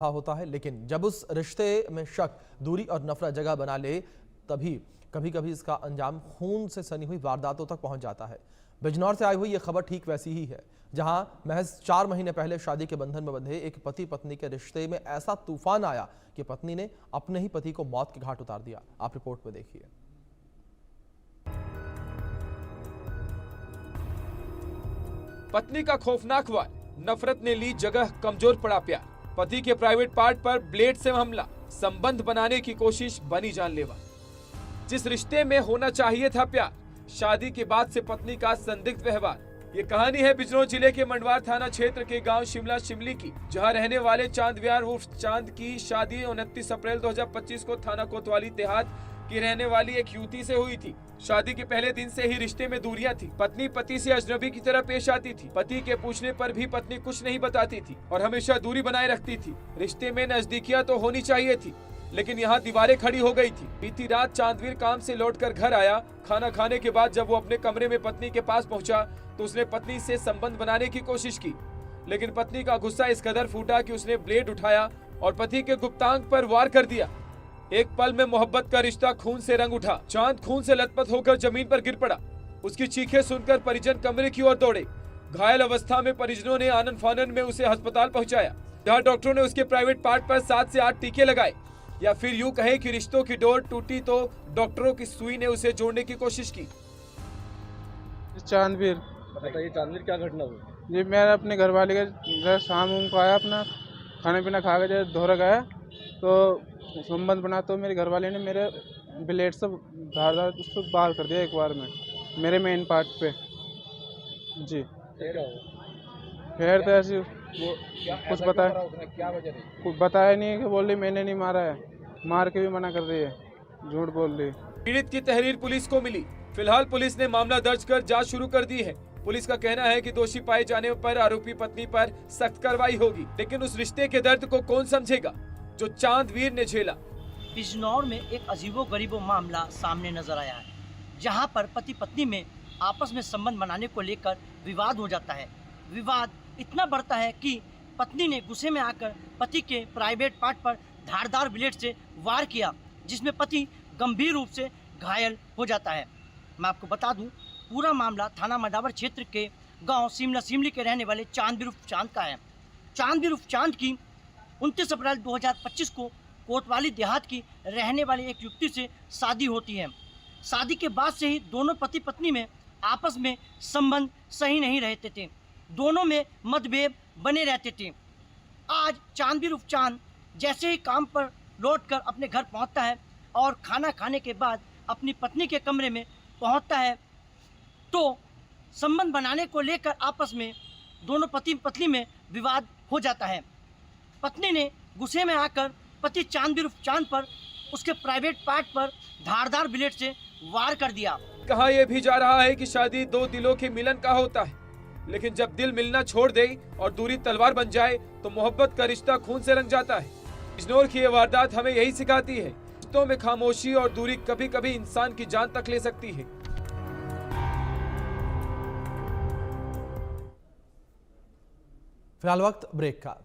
होता है, लेकिन जब उस रिश्ते में शक, दूरी और नफरत जगह बना ले तभी कभी कभी इसका अंजाम खून से सनी हुई वारदातों तक पहुंच जाता है। बिजनौर से आई हुई यह खबर ठीक वैसी ही है, जहां महज 4 महीने पहले शादी के बंधन में बंधे एक पति पत्नी के रिश्ते में ऐसा तूफान आया कि पत्नी ने अपने ही पति को मौत के घाट उतार दिया। आप रिपोर्ट में देखिए। पत्नी का खौफनाक वार, नफरत ने ली जगह, कमजोर पड़ा प्यार। पति के प्राइवेट पार्ट पर ब्लेड से हमला, संबंध बनाने की कोशिश, बनी जानलेवा। जिस रिश्ते में होना चाहिए था प्यार, शादी के बाद से पत्नी का संदिग्ध व्यवहार। ये कहानी है बिजनौर जिले के मंडवार थाना क्षेत्र के गांव शिमला शिमली की, जहां रहने वाले चांद विहार उर्फ चांद की शादी 29 अप्रैल 2025 को थाना कोतवाली देहात की रहने वाली एक युवती से हुई थी। शादी के पहले दिन से ही रिश्ते में दूरियां थी। पत्नी पति से अजनबी की तरह पेश आती थी। पति के पूछने पर भी पत्नी कुछ नहीं बताती थी और हमेशा दूरी बनाए रखती थी। रिश्ते में नजदीकियां तो होनी चाहिए थी, लेकिन यहाँ दीवारें खड़ी हो गई थी। बीती रात चांदवीर काम से लौटकर घर आया। खाना खाने के बाद जब वो अपने कमरे में पत्नी के पास पहुंचा तो उसने पत्नी से संबंध बनाने की कोशिश की, लेकिन पत्नी का गुस्सा इस कदर फूटा कि उसने ब्लेड उठाया और पति के गुप्तांग पर वार कर दिया। एक पल में मोहब्बत का रिश्ता खून से रंग उठा। चांद खून से लथपथ होकर जमीन पर गिर पड़ा। उसकी चीखें सुनकर परिजन कमरे की ओर दौड़े। घायल अवस्था में परिजनों ने आनन फानन में उसे अस्पताल पहुंचाया, जहां डॉक्टरों ने उसके प्राइवेट पार्ट पर 7 से 8 टीके लगाए, या फिर यूं कहे कि रिश्तों की डोर टूटी तो डॉक्टरों की सुई ने उसे जोड़ने की कोशिश की। चांदवीर, बताइए चांदवीर, क्या घटना हुई? जी मैं अपने घर वाले के घर शाम को आया, अपना खाना पीना खा के जब दोहरा गया तो संबंध बना, तो मेरे घर वाले ने मेरे ब्लेड से धारदार उसको बाहर कर दिया एक बार में, मेरे मेन पार्ट पे। जी फिर तो ऐसे वो कुछ बताया, क्या वजह थी? कुछ बताया नहीं, कि बोल रही मैंने नहीं मारा है, मार के भी मना कर रही है, झूठ बोल रही। पीड़ित की तहरीर पुलिस को मिली। फिलहाल पुलिस ने मामला दर्ज कर जांच शुरू कर दी है। पुलिस का कहना है कि दोषी पाए जाने पर आरोपी पत्नी पर सख्त कार्रवाई होगी, लेकिन उस रिश्ते के दर्द को कौन समझेगा जो चांदवीर ने झेला। बिजनौर में एक अजीबो-गरीबो मामला सामने नजर आया है, जहां पर पति पत्नी में आपस में संबंध बनाने को लेकर विवाद हो जाता है। विवाद इतना बढ़ता है कि पत्नी ने गुस्से में आकर पति के प्राइवेट पार्ट पर धारदार ब्लेड से वार किया, जिसमें पति गंभीर रूप से घायल हो जाता है। मैं आपको बता दूं, पूरा मामला थाना मडावर क्षेत्र के गांव शिमला शिमली के रहने वाले चांदवीर उर्फ चांद का है। चांदवीर उर्फ चांद की 29 अप्रैल 2025 को कोतवाली देहात की रहने वाली एक युवती से शादी होती है। शादी के बाद से ही दोनों पति पत्नी में आपस में संबंध सही नहीं रहते थे, दोनों में मतभेद बने रहते थे। आज चांदवीर उर्फ चांद जैसे ही काम पर लौटकर अपने घर पहुंचता है और खाना खाने के बाद अपनी पत्नी के कमरे में पहुंचता है, तो संबंध बनाने को लेकर आपस में दोनों पति पत्नी में विवाद हो जाता है। पत्नी ने गुस्से में आकर पति चांदवीर उर्फ चांद पर उसके प्राइवेट पार्ट पर धारदार ब्लेड से वार कर दिया। कहा यह भी जा रहा है कि शादी 2 दिलों के मिलन का होता है, लेकिन जब दिल मिलना छोड़ दे और दूरी तलवार बन जाए तो मोहब्बत का रिश्ता खून से रंग जाता है। बिजनौर की यह वारदात हमें यही सिखाती है, रिश्तों में खामोशी और दूरी कभी कभी इंसान की जान तक ले सकती है। फिलहाल वक्त ब्रेक का।